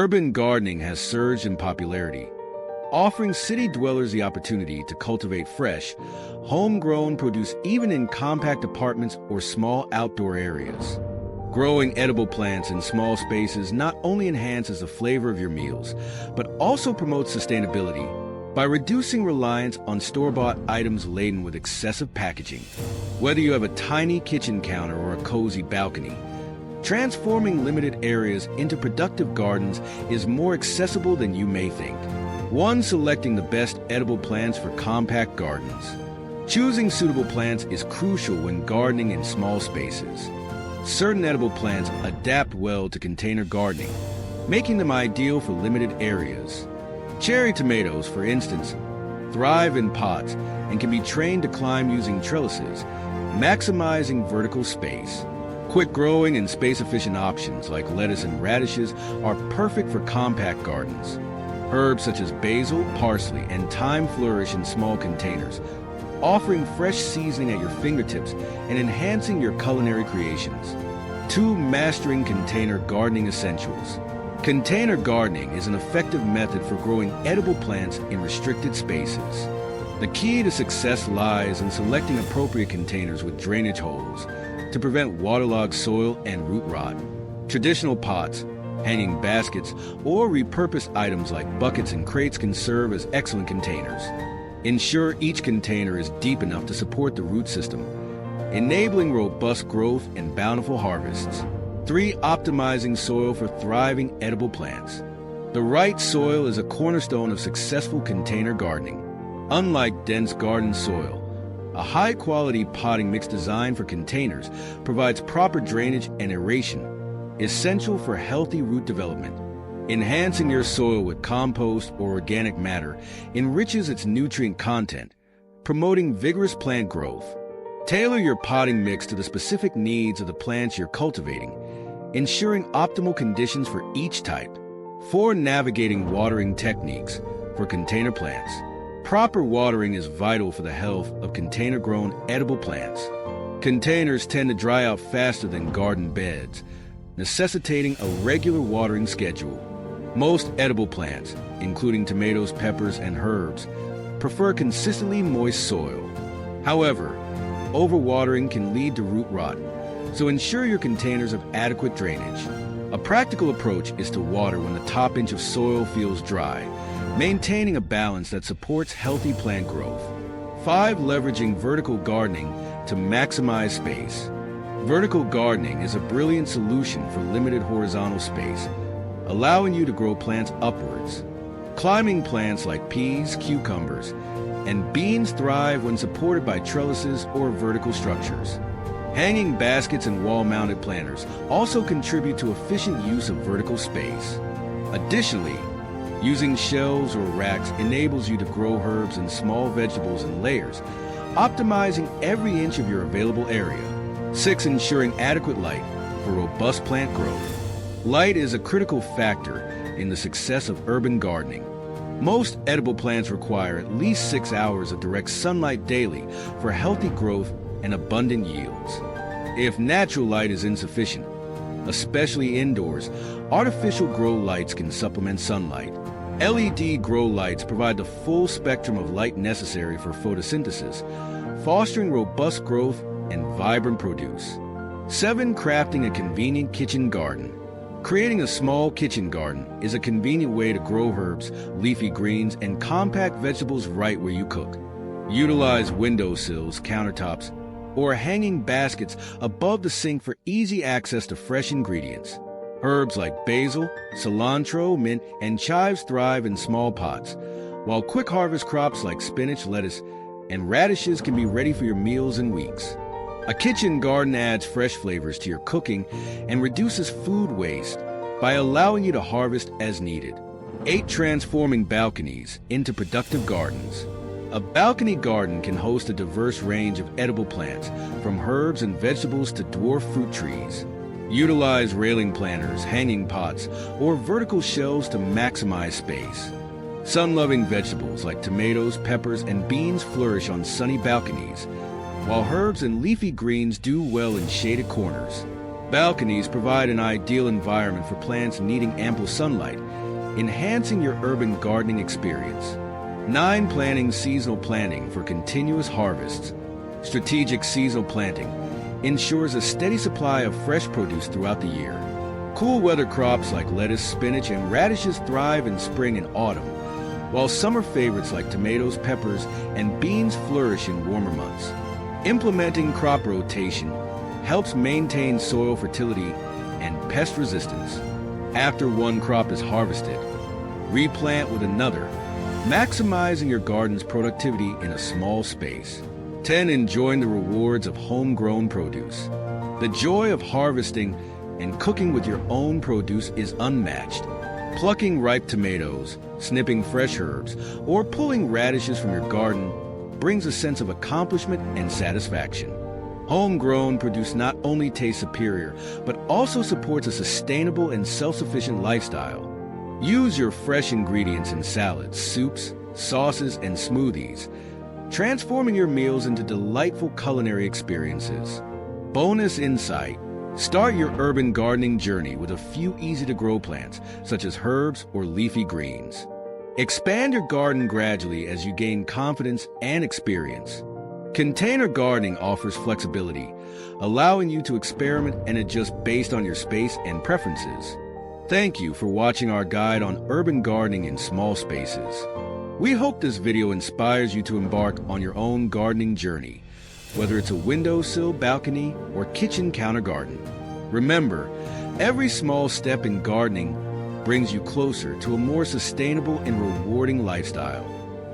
Urban gardening has surged in popularity, offering city dwellers the opportunity to cultivate fresh, homegrown produce even in compact apartments or small outdoor areas. Growing edible plants in small spaces not only enhances the flavor of your meals, but also promotes sustainability by reducing reliance on store-bought items laden with excessive packaging. Whether you have a tiny kitchen counter or a cozy balcony, transforming limited areas into productive gardens is more accessible than you may think. 1. Selecting the best edible plants for compact gardens. Choosing suitable plants is crucial when gardening in small spaces. Certain edible plants adapt well to container gardening, making them ideal for limited areas. Cherry tomatoes, for instance, thrive in pots and can be trained to climb using trellises, maximizing vertical space. Quick-growing and space-efficient options like lettuce and radishes are perfect for compact gardens. Herbs such as basil, parsley, and thyme flourish in small containers, offering fresh seasoning at your fingertips and enhancing your culinary creations. 2. Mastering container gardening essentials. Container gardening is an effective method for growing edible plants in restricted spaces. The key to success lies in selecting appropriate containers with drainage holes to prevent waterlogged soil and root rot. Traditional pots, hanging baskets, or repurposed items like buckets and crates can serve as excellent containers. Ensure each container is deep enough to support the root system, enabling robust growth and bountiful harvests. 3. Optimizing soil for thriving edible plants. The right soil is a cornerstone of successful container gardening. Unlike dense garden soil, a high-quality potting mix designed for containers provides proper drainage and aeration, essential for healthy root development. Enhancing your soil with compost or organic matter enriches its nutrient content, promoting vigorous plant growth. Tailor your potting mix to the specific needs of the plants you're cultivating, ensuring optimal conditions for each type. 4. Navigating watering techniques for container plants. Proper watering is vital for the health of container-grown edible plants. Containers tend to dry out faster than garden beds, necessitating a regular watering schedule. Most edible plants, including tomatoes, peppers, and herbs, prefer consistently moist soil. However, overwatering can lead to root rot, so ensure your containers have adequate drainage. A practical approach is to water when the top inch of soil feels dry, maintaining a balance that supports healthy plant growth. 5. Leveraging vertical gardening to maximize space. Vertical gardening is a brilliant solution for limited horizontal space, allowing you to grow plants upwards. Climbing plants like peas, cucumbers, and beans thrive when supported by trellises or vertical structures. Hanging baskets and wall-mounted planters also contribute to efficient use of vertical space. Additionally, using shelves or racks enables you to grow herbs and small vegetables in layers, optimizing every inch of your available area. 6. Ensuring adequate light for robust plant growth. Light is a critical factor in the success of urban gardening. Most edible plants require at least 6 hours of direct sunlight daily for healthy growth and abundant yields. If natural light is insufficient, especially indoors, artificial grow lights can supplement sunlight. LED grow lights provide the full spectrum of light necessary for photosynthesis, fostering robust growth and vibrant produce. 7. Crafting a convenient kitchen garden. Creating a small kitchen garden is a convenient way to grow herbs, leafy greens, and compact vegetables right where you cook. Utilize windowsills, countertops, or hanging baskets above the sink for easy access to fresh ingredients. Herbs like basil, cilantro, mint, and chives thrive in small pots, while quick harvest crops like spinach, lettuce, and radishes can be ready for your meals in weeks. A kitchen garden adds fresh flavors to your cooking and reduces food waste by allowing you to harvest as needed. 8. Transforming balconies into productive gardens. A balcony garden can host a diverse range of edible plants, from herbs and vegetables to dwarf fruit trees. Utilize railing planters, hanging pots, or vertical shelves to maximize space. Sun-loving vegetables like tomatoes, peppers, and beans flourish on sunny balconies, while herbs and leafy greens do well in shaded corners. Balconies provide an ideal environment for plants needing ample sunlight, enhancing your urban gardening experience. 9. Planting seasonal planting for continuous harvests. Strategic seasonal planting ensures a steady supply of fresh produce throughout the year. Cool weather crops like lettuce, spinach, and radishes thrive in spring and autumn, while summer favorites like tomatoes, peppers, and beans flourish in warmer months. Implementing crop rotation helps maintain soil fertility and pest resistance. After one crop is harvested, replant with another, maximizing your garden's productivity in a small space. 10. Enjoying the rewards of homegrown produce. The joy of harvesting and cooking with your own produce is unmatched. Plucking ripe tomatoes, snipping fresh herbs, or pulling radishes from your garden brings a sense of accomplishment and satisfaction. Homegrown produce not only tastes superior, but also supports a sustainable and self-sufficient lifestyle. Use your fresh ingredients in salads, soups, sauces, and smoothies, transforming your meals into delightful culinary experiences. Bonus insight: start your urban gardening journey with a few easy-to-grow plants, such as herbs or leafy greens. Expand your garden gradually as you gain confidence and experience. Container gardening offers flexibility, allowing you to experiment and adjust based on your space and preferences. Thank you for watching our guide on urban gardening in small spaces. We hope this video inspires you to embark on your own gardening journey, whether it's a windowsill, balcony, or kitchen counter garden. Remember, every small step in gardening brings you closer to a more sustainable and rewarding lifestyle.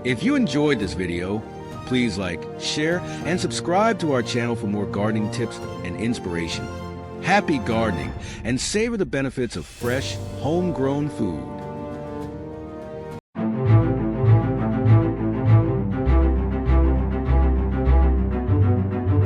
If you enjoyed this video, please like, share, and subscribe to our channel for more gardening tips and inspiration. Happy gardening and savor the benefits of fresh, homegrown food.